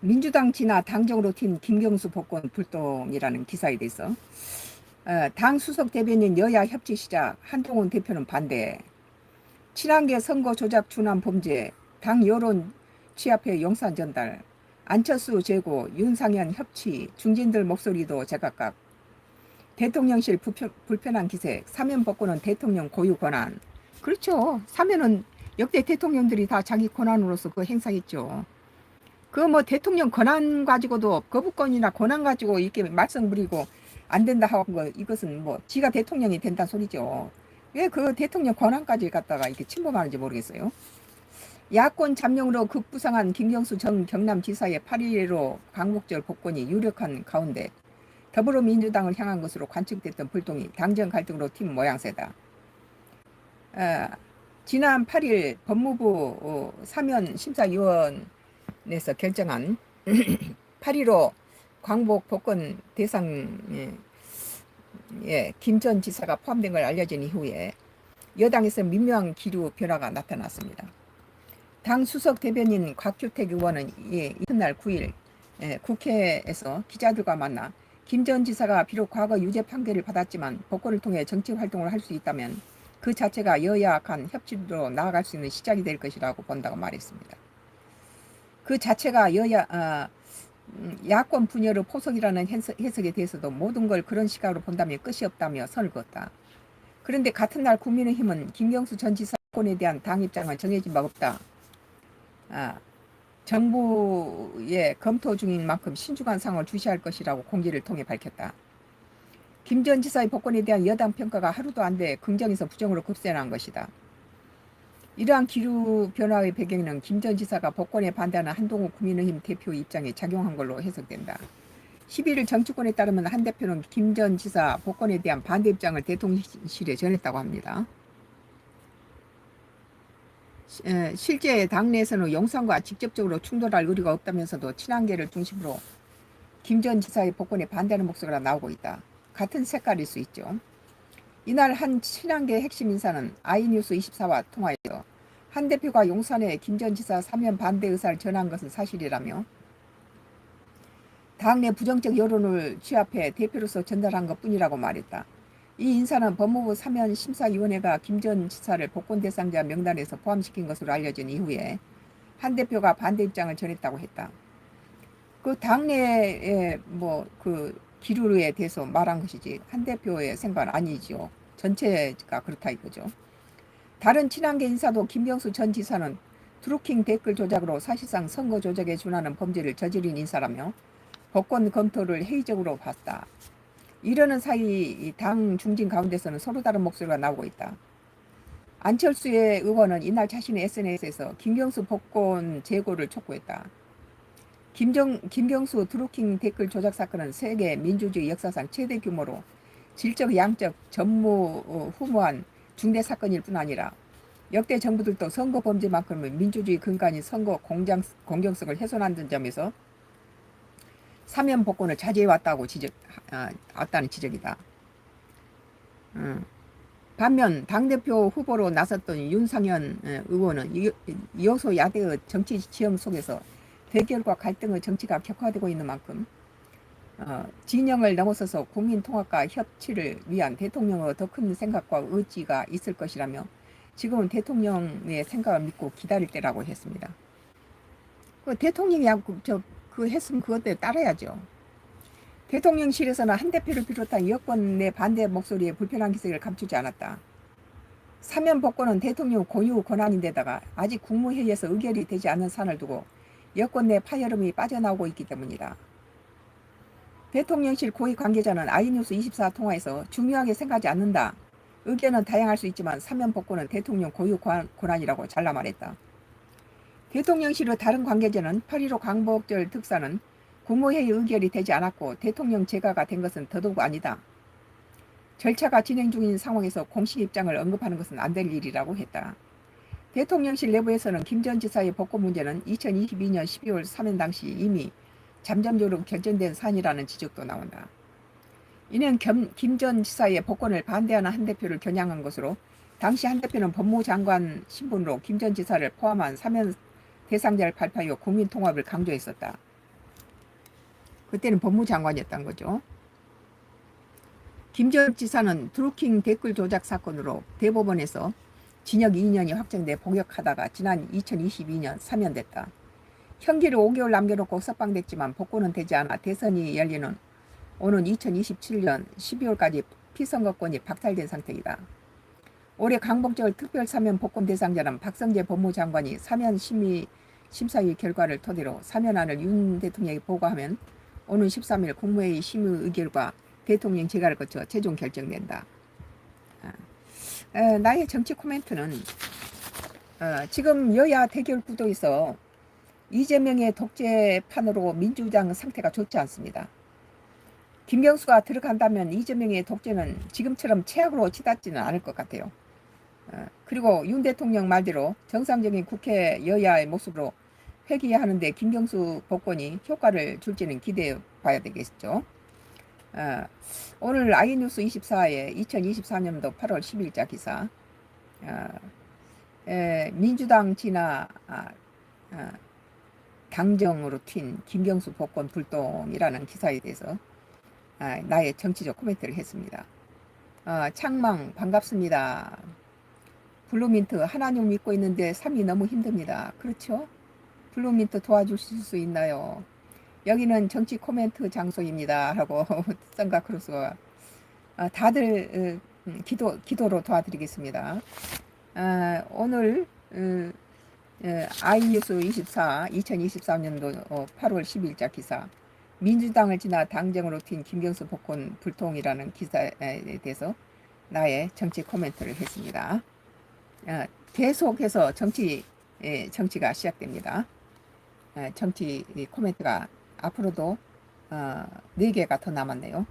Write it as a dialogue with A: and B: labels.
A: 민주당 진화 당정으로 튄 김경수 복권 불똥이라는 기사에 대해서 당 수석 대변인 여야 협치 시작 한동훈 대표는 반대. 친한계 선거 조작 준한 범죄 당 여론 취합회 용산 전달 안철수 제고 윤상현 협치 중진들 목소리도 제각각 대통령실 불편한 기색 사면 복권은 대통령 고유 권한. 그렇죠. 사면은 역대 대통령들이 다 자기 권한으로서 그 행사했죠. 그 뭐 대통령 권한 가지고도 거부권이나 권한 가지고 이렇게 말썽 부리고 안 된다 하고 거 이것은 뭐 지가 대통령이 된다는 소리죠. 왜 그 대통령 권한까지 갖다가 이렇게 침범하는지 모르겠어요. 야권 잠룡으로 급부상한 김경수 전 경남지사의 8.15 광복절 복권이 유력한 가운데 더불어민주당을 향한 것으로 관측됐던 불똥이 당정 갈등으로 튄 모양새다. 지난 8일 법무부 사면 심사위원회에서 결정한 8.15 광복 복권 대상에 김 전 지사가 포함된 걸 알려진 이후에 여당에서 민묘한 기류 변화가 나타났습니다. 당 수석 대변인 곽규택 의원은 이튿날 9일 국회에서 기자들과 만나 김 전 지사가 비록 과거 유죄 판결을 받았지만 복권을 통해 정치 활동을 할 수 있다면 그 자체가 여야 간 협치로 나아갈 수 있는 시작이 될 것이라고 본다고 말했습니다. 그 자체가 야권 분열의 포석이라는 해석에 대해서도 모든 걸 그런 시각으로 본다면 끝이 없다며 선을 그었다. 그런데 같은 날 국민의힘은 김경수 전 지사 복권에 대한 당 입장은 정해진 바 없다. 정부에 검토 중인 만큼 신중한 상황을 주시할 것이라고 공지를 통해 밝혔다. 김 전 지사의 복권에 대한 여당 평가가 하루도 안 돼 긍정에서 부정으로 급변한 것이다. 이러한 기류 변화의 배경에는 김 전 지사가 복권에 반대하는 한동훈 국민의힘 대표 입장에 작용한 걸로 해석된다. 11일 정치권에 따르면 한 대표는 김 전 지사 복권에 대한 반대 입장을 대통령실에 전했다고 합니다. 실제 당내에서는 용산과 직접적으로 충돌할 의리가 없다면서도 친한계를 중심으로 김 전 지사의 복권에 반대하는 목소리가 나오고 있다. 같은 색깔일 수 있죠. 이날 한 친한계 핵심 인사는 아이뉴스 24와 통화에서 한 대표가 용산에 김 전 지사 사면 반대 의사를 전한 것은 사실이라며 당내 부정적 여론을 취합해 대표로서 전달한 것뿐이라고 말했다. 이 인사는 법무부 사면 심사위원회가 김 전 지사를 복권 대상자 명단에서 포함시킨 것으로 알려진 이후에 한 대표가 반대 입장을 전했다고 했다. 그 당내의 그 기류에 대해서 말한 것이지 한 대표의 생각은 아니죠. 전체가 그렇다 이거죠. 다른 친한계 인사도 김경수 전 지사는 트루킹 댓글 조작으로 사실상 선거 조작에 준하는 범죄를 저지른 인사라며 복권 검토를 회의적으로 봤다. 이러는 사이 당 중진 가운데서는 서로 다른 목소리가 나오고 있다. 안철수의 의원은 이날 자신의 SNS에서 김경수 복권 재고를 촉구했다. 김경수 트루킹 댓글 조작 사건은 세계 민주주의 역사상 최대 규모로 질적 양적 전무후무한 중대 사건일 뿐 아니라 역대 정부들도 선거 범죄만큼은 민주주의 근간인 선거 공정성을 훼손한다는 점에서 사면 복권을 자제해왔다는 지적이다. 반면 당대표 후보로 나섰던 윤상현 의원은 여소 야대의 정치 지형 속에서 대결과 갈등의 정치가 격화되고 있는 만큼 진영을 넘어서서 국민 통합과 협치를 위한 대통령의 더 큰 생각과 의지가 있을 것이라며 지금은 대통령의 생각을 믿고 기다릴 때라고 했습니다. 그 대통령이 그 했으면 그것대로 따라야죠. 대통령실에서는 한 대표를 비롯한 여권 내 반대 목소리에 불편한 기색을 감추지 않았다. 사면 복권은 대통령 고유 권한인데다가 아직 국무회의에서 의결이 되지 않은 사안을 두고 여권 내 파열음이 빠져나오고 있기 때문이다. 대통령실 고위 관계자는 아이뉴스 24 통화에서 중요하게 생각하지 않는다. 의견은 다양할 수 있지만 사면 복권은 대통령 고유 권한이라고 잘라 말했다. 대통령실의 다른 관계자는 8.15 광복절 특사는 국무회의 의결이 되지 않았고 대통령 재가가 된 것은 더더욱 아니다. 절차가 진행 중인 상황에서 공식 입장을 언급하는 것은 안 될 일이라고 했다. 대통령실 내부에서는 김 전 지사의 복권 문제는 2022년 12월 사면 당시 이미 잠잠적으로 결정된 사안이라는 지적도 나온다. 이는 김 전 지사의 복권을 반대하는 한 대표를 겨냥한 것으로 당시 한 대표는 법무부 장관 신분으로 김 전 지사를 포함한 사면 대상자를 발표하여 국민 통합을 강조했었다. 그때는 법무장관이었던 거죠. 김정일 지사는 드루킹 댓글 조작 사건으로 대법원에서 징역 2년이 확정돼 복역하다가 지난 2022년 사면됐다. 형기를 5개월 남겨놓고 석방됐지만 복구는 되지 않아 대선이 열리는 오는 2027년 12월까지 피선거권이 박탈된 상태이다. 올해 강복절 특별사면 복권 대상자는 박성재 법무장관이 사면 심사위 결과를 토대로 사면안을 윤 대통령에 보고하면 오는 13일 국무회의 심의 의결과 대통령 재가를 거쳐 최종 결정된다. 나의 정치 코멘트는 지금 여야 대결 구도에서 이재명의 독재판으로 민주당 상태가 좋지 않습니다. 김경수가 들어간다면 이재명의 독재는 지금처럼 최악으로 치닫지는 않을 것 같아요. 그리고 윤 대통령 말대로 정상적인 국회 여야의 모습으로 회귀하는데 김경수 복권이 효과를 줄지는 기대해 봐야 되겠죠. 오늘 아이뉴스 24에 2024년도 8월 10일자 기사, 민주당 진화 당정으로 튄 김경수 복권 불똥이라는 기사에 대해서 나의 정치적 코멘트를 했습니다. 창망 반갑습니다. 블루민트 하나님 믿고 있는데 삶이 너무 힘듭니다. 그렇죠? 블루민트 도와주실 수 있나요? 여기는 정치 코멘트 장소입니다. 하고 썬가크루스가 다들 기도로 도와드리겠습니다. 오늘 아이뉴스 24 2023년도 8월 10일자 기사 민주당을 지나 당정으로 튄 김경수 복권 불통이라는 기사에 대해서 나의 정치 코멘트를 했습니다. 계속해서 정치가 시작됩니다. 정치 코멘트가 앞으로도 4개가 더 남았네요.